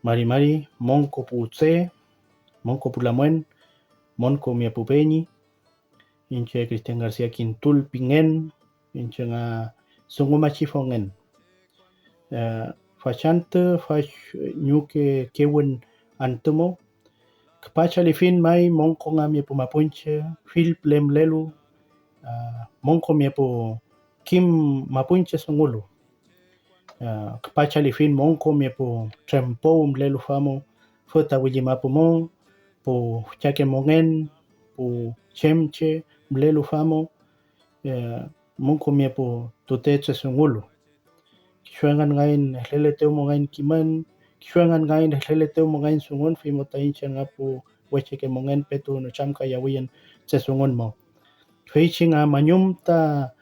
Mari monko putse, monko pulamuen, monko miapupeñi, inche Cristian García Quintul pingen, inche nga sungumachi fongen. Fachante fach nyuke kewen antumo, kpacha lifin mai monko nga miapumapunche, fil plemlelu, monko miapu kim mapunche sungulu. Kpacha lifin monko miapu trempo mlelu famo, fota wijimapu mo, po chake mongen, po chemche mlelu famo, monko miapu tuteche sungulu. Kishuangan ngain lele teu mongain kiman, kishuangan ngain lele teu mongain sungun, fimo taincha ngapu wecheke mongen petu no chamka yawiyan tse sungun mo. Feichi nga manyum ta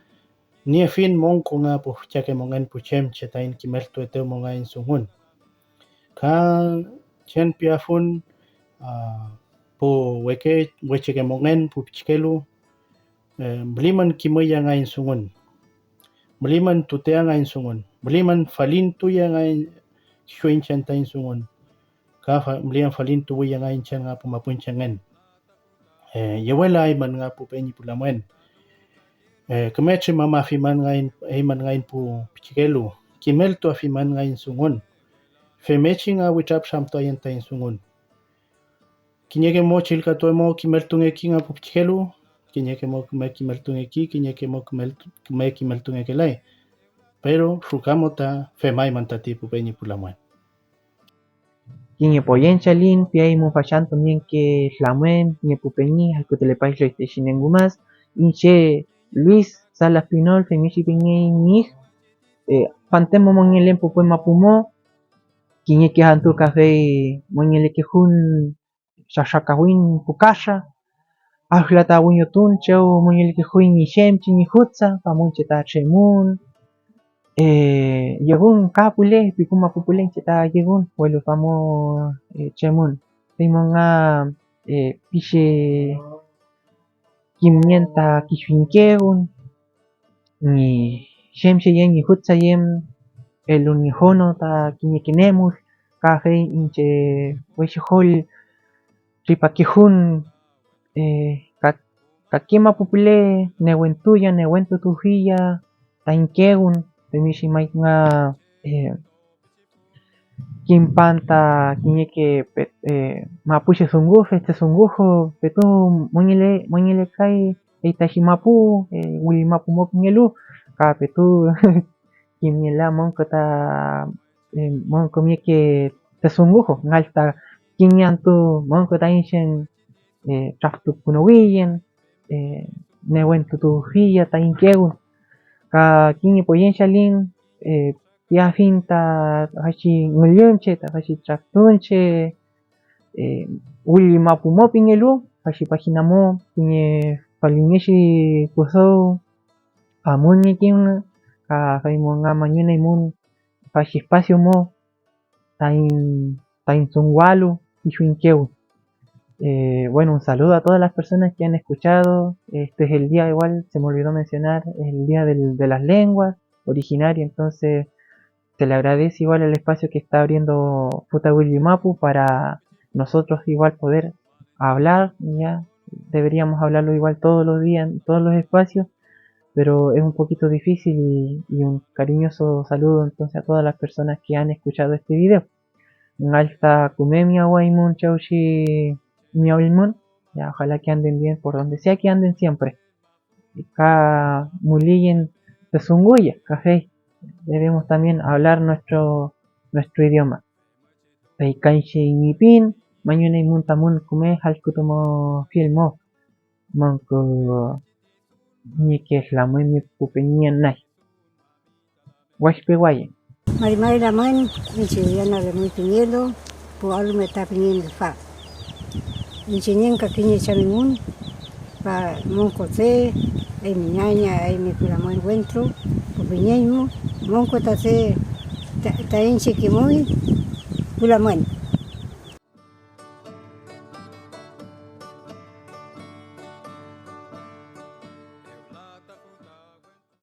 nie fin monko nga po chake mongen po chemche tain kimel tu teu mongain sungun. Ka chen piafun po wecheke mongen po pichkelu, beliman kimoya ngain sungun. Beliman tutea ngain sungun. Beliman falin tuya ngain shuin chantain sungun. Ka beliman falin tuya ngain chan nga po mapunchangen. Yawela ayman nga po penyi pulamuen. Kemeche mama afiman ngain ayman ngain po pichkelu. Kimel tu afiman ngain sungun. Femechi nga wichap shamto ayan tain sungun. Kinyeke mo chilka to mo kimel tungeki nga po pichkelu. Kinyeke mo kimel tungeki, kinyeke mo kimel tungeki lai. Pero shukamota femay mantati po penyi pulamuen. Quien poyen chalin, piay mo fachan también que flamuen, ni pupeñi, al que te le país este chinengumas, inche Luis Salas Pinol, femichi piñe ni, pantemo mongelen pupuen mapumo, quien que hantu café, mongele que jun, shashakawin pukasha, ahlata winyotun, cheo mongele que juin ni shem, chini hutsa, pamunche ta chemun, yegun kapule pikuma pupulen cheta yegun vuelo famo chemun timonga piche kimienta kishwinkegun ni shemche yen ni hutsa yem el unijono ta kinyekinemus kafe inche weshihol ripakihun kakima pupule newentuya newentu tujilla ta inkegun Mishi Mike nga kimpanta kinyeke mapuche sungufe este sungujo petu monyele kai eitashimapu wilimapu mopingelu ka petu kimyela monko ta monko mieke te sungujo ngalta kinyantu monko ta inshen traftu punowiyen newentu tu hilla ta inkegun ka kini poyen shalin piafinta hashi ngulyunche ta hashi tractunche uli mapumopin elu hashi paginamo tiene palineshi kuso amunikin ka faimonga mañana imun hashi espacio mo tain sungwalu y shuinkeu. Bueno, un saludo a todas las personas que han escuchado. Este es el día, igual se me olvidó mencionar, es el día de las lenguas originarias, entonces se le agradece igual el espacio que está abriendo Futawillimapu para nosotros igual poder hablar. Ya deberíamos hablarlo igual todos los días, en todos los espacios, pero es un poquito difícil y un cariñoso saludo entonces a todas las personas que han escuchado este video. Un alta kumemia waimun chaushi miaulmun, ya ojalá que anden bien por donde sea que anden siempre. Acá muliyen tesunguya, café, debemos también hablar nuestro idioma. Peikanshi inipin, mañana imuntamun kume halkutomo filmo, manko ni que es la muy mi pupeñan nai. Washpe guayen. Marimari la man, inchiniana de muy piñelo, por algo me está piñendo fa. Inchinyenka kiñe chamimun, pa monco te, ay mi ñaña, ay mi pulamón encuentro, por piñeño, monco ta se, ta inchi kimoy, pulamón.